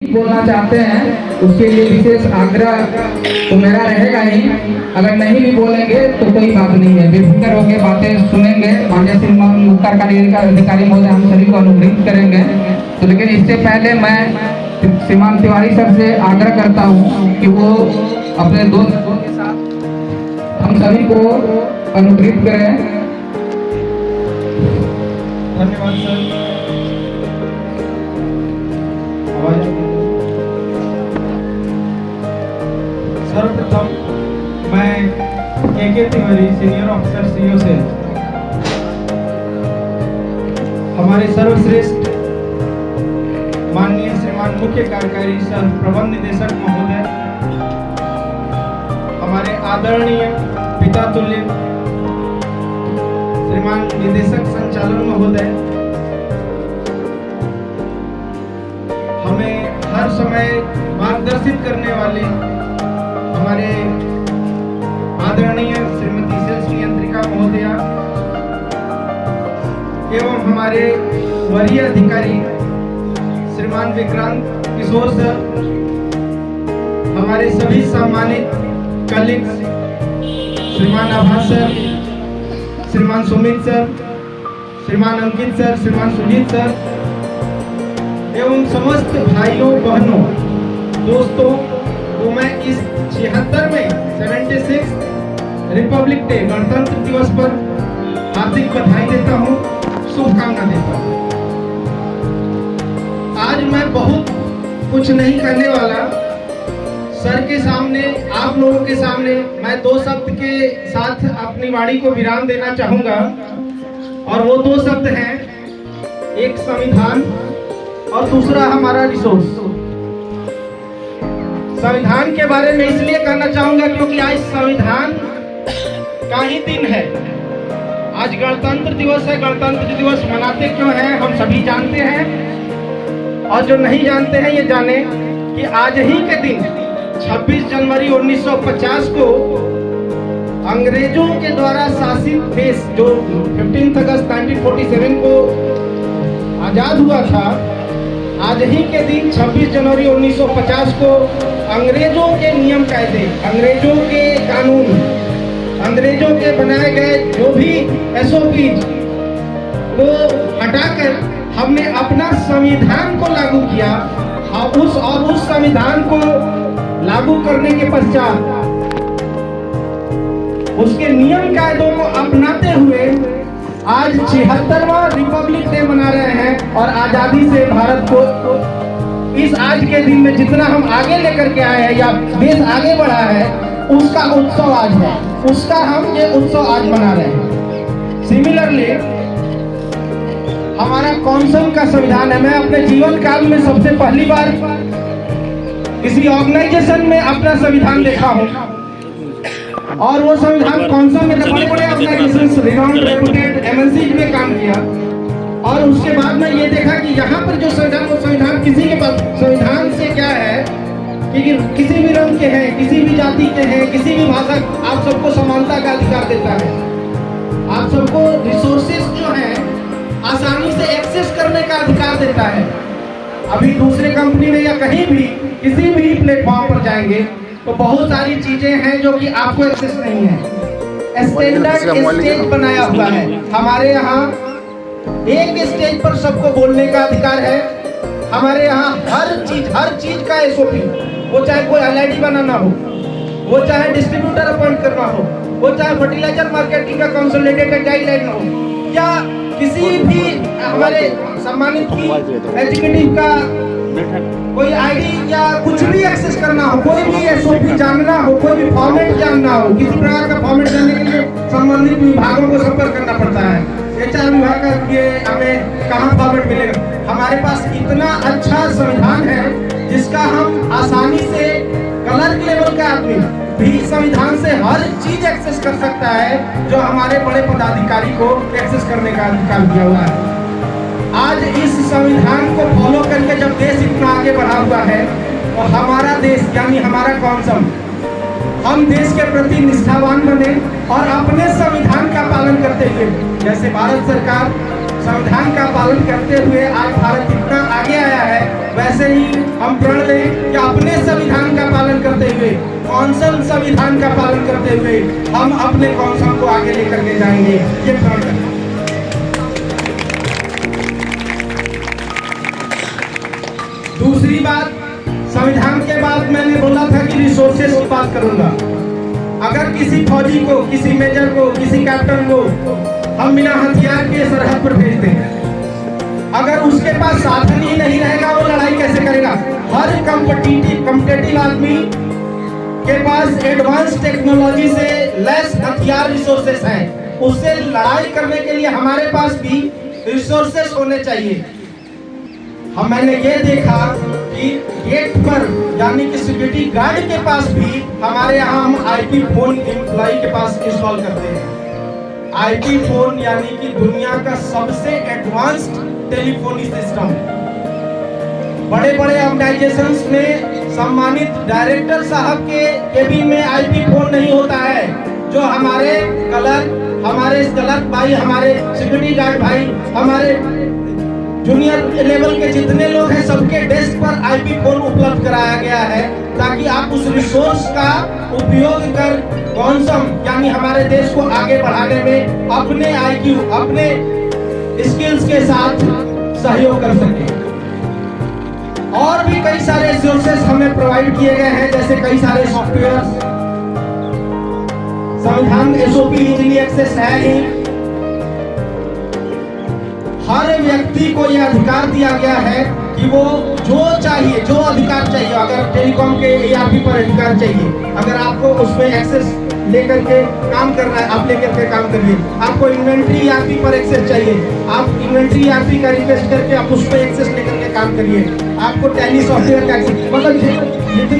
बोलना चाहते हैं उसके लिए विशेष आग्रह तो मेरा रहेगा ही। अगर नहीं भी बोलेंगे तो कोई बात नहीं है, बेफिक्र होकर बातें सुनेंगे। माननीय श्रीमान मुख्य कार्यकारी अधिकारी महोदय हम सभी को अनुग्रहित करेंगे। तो लेकिन इससे पहले मैं श्रीमान तिवारी सर से आग्रह करता हूँ कि वो अपने दोस्तों के साथ हम सभी को अनुग्रहित करें। धन्यवाद सर। सर्वप्रथम मैं के तिवारी सीनियर ऑफिसर सीओ से हमारे सर्वश्रेष्ठ माननीय श्रीमान मुख्य कार्यकारी सह प्रबंध निदेशक महोदय, हमारे आदरणीय पिता तुल्य श्रीमान निदेशक संचालन महोदय, हमें हर समय मार्गदर्शित करने वाले हमारे आदरणीय श्रीमती सेल्स नियंत्रिका महोदया एवं हमारे वरीय अधिकारी श्रीमान विक्रांत किशोर सर, हमारे सभी सम्मानित कलीग्स श्रीमान आभास सर, श्रीमान सुमित सर, श्रीमान अंकित सर, श्रीमान सुजीत सर एवं समस्त भाइयों बहनों दोस्तों को मैं इस 76 रिपब्लिक डे गणतंत्र दिवस पर हार्दिक बधाई देता हूँ, शुभकामना देता हूँ। आज मैं बहुत कुछ नहीं कहने वाला। सर के सामने, आप लोगों के सामने मैं दो शब्द के साथ अपनी वाणी को विराम देना चाहूंगा और वो दो शब्द हैं, एक संविधान और दूसरा हमारा रिसोर्स। संविधान के बारे में इसलिए कहना चाहूंगा क्योंकि आज संविधान का ही दिन है। आज गणतंत्र दिवस है। गणतंत्र दिवस मनाते क्यों हैं हम सभी जानते हैं, और जो नहीं जानते हैं ये जाने कि आज ही के दिन 26 जनवरी 1950 को अंग्रेजों के द्वारा शासित देश जो 15 अगस्त 1947 को आजाद हुआ था, आज ही के दिन 26 जनवरी 1950 को अंग्रेजों के नियम कायदे, अंग्रेजों के कानून, अंग्रेजों के बनाए गए जो भी SOPs को हटाकर हमने अपना संविधान को लागू किया। उस संविधान को लागू करने के पश्चात उसके नियम कायदों को अपनाते हुए आज 76वां रिपब्लिक डे मना रहे हैं। और आजादी से भारत को इस आज के दिन में जितना हम आगे लेकर के आए हैं या देश आगे बढ़ा है, उसका उत्सव आज है, उसका हम ये उत्सव आज मना रहे हैं। सिमिलरली हमारा कौंसल का संविधान है। मैं अपने जीवन काल में सबसे पहली बार किसी ऑर्गेनाइजेशन में अपना संविधान देखा हूँ, और वो संविधान कौंसल में बड़े-बड़े ऑर्गेनाइजेशंस, रिनाउंड रेप्यूटेड MNCs में काम किया। और उसके बाद में ये देखा कि यहाँ पर जो संविधान, वो संविधान किसी के पास, संविधान से क्या है कि किसी भी रंग के हैं, किसी भी जाति के हैं, किसी भी भाषा, आप सबको समानता का अधिकार देता है। आप सबको रिसोर्सेस जो हैं आसानी से एक्सेस करने का अधिकार देता है। अभी दूसरे कंपनी में या कहीं भी किसी भी प्लेटफॉर्म पर जाएंगे तो बहुत सारी चीजें हैं जो कि आपको एक्सेस नहीं है। स्टैंडर्ड स्टेज बनाया हुआ है। हमारे यहाँ एक स्टेज पर सबको बोलने का अधिकार है। हमारे यहाँ हर चीज का SOP, वो चाहे कोई LID बनाना हो, वो चाहे डिस्ट्रीब्यूटर अपॉइंट करना हो, वो चाहे फर्टिलाइजर मार्केटिंग का कंसोलिडेटेड गाइडलाइन हो, या किसी भी हमारे सम्मानित की एग्जीक्यूटिव का कोई ID या कुछ भी एक्सेस करना हो, कोई भी SOP जानना हो, कोई भी फॉर्मेट जानना हो, किसी प्रकार का फॉर्मेट जानने के लिए संबंधित विभागों को संपर्क करना पड़ता है। HR विभाग का ये हमें कहाँ फॉर्मेट मिलेगा। हमारे पास इतना अच्छा संविधान है जिसका हम आसानी से क्लर्क लेवल का आदमी भी संविधान से हर चीज एक्सेस कर सकता है जो हमारे बड़े पदाधिकारी को एक्सेस करने का अधिकार दिया हुआ है। आज इस संविधान को फॉलो करके जब देश इतना आगे बढ़ा हुआ है, तो हमारा देश यानी हमारा कौंसल, हम देश के प्रति निष्ठावान बने और अपने संविधान का पालन करते हुए, जैसे भारत सरकार संविधान का पालन करते हुए आज भारत इतना आगे आया है, वैसे ही हम प्रण लें कि अपने संविधान का पालन करते हुए, कौंसल संविधान का पालन करते हुए हम अपने कौंसल को आगे लेकर के जाएंगे। ये प्रण करें। दूसरी बात, संविधान के बाद मैंने बोला था कि रिसोर्सेज की बात करूंगा। अगर किसी फौजी को, किसी मेजर को, किसी कैप्टन को हम बिना हथियार के सरहद पर भेज दें, अगर उसके पास साधन ही नहीं रहेगा, वो लड़ाई कैसे करेगा? हर कॉम्पिटिटिव आदमी के पास एडवांस टेक्नोलॉजी से लेस हथियार रिसोर्सेस हैं। उससे लड़ाई करने के लिए हमारे पास भी रिसोर्सेस होने चाहिए। मैंने ये देखा कि गेट पर यानी कि सिक्योरिटी गार्ड के पास भी हमारे यहाँ हम आईपी फोन एम्प्लॉय के पास इंस्टॉल करते हैं। आईपी फोन यानी कि दुनिया का सबसे एडवांस्ड टेलीफोनी सिस्टम। बड़े बड़े ऑर्गेनाइजेशंस में सम्मानित डायरेक्टर साहब के केबिन में आईपी फोन नहीं होता है। जो हमारे क्लर्क भाई, हमारे सिक्योरिटी गार्ड भाई, हमारे जूनियर लेवल के जितने लोग हैं, सबके डेस्क पर आईपी फोन उपलब्ध कराया गया है, ताकि आप उस रिसोर्स का उपयोग कर कौनसम यानी हमारे देश को आगे बढ़ाने में अपने आईक्यू, अपने स्किल्स के साथ सहयोग कर सकें। और भी कई सारे रिसोर्सेस हमें प्रोवाइड किए गए हैं, जैसे कई सारे सॉफ्टवेयर। संविधान एसओपी इजीली एक्सेस है ही। हर व्यक्ति को यह अधिकार दिया गया है कि वो जो चाहिए, जो अधिकार चाहिए, अगर टेलीकॉम के ERP पर अधिकार चाहिए, अगर आपको उसमें एक्सेस लेकर के काम करना है, आप लेकर के काम करिए। आपको इन्वेंट्री ERP पर एक्सेस चाहिए, आप इन्वेंट्री ERP का रिक्वेस्ट करके आप उस पर एक्सेस लेकर के काम करिए। आपको टैली सॉफ्टवेयर का एक्सेस, मतलब जितने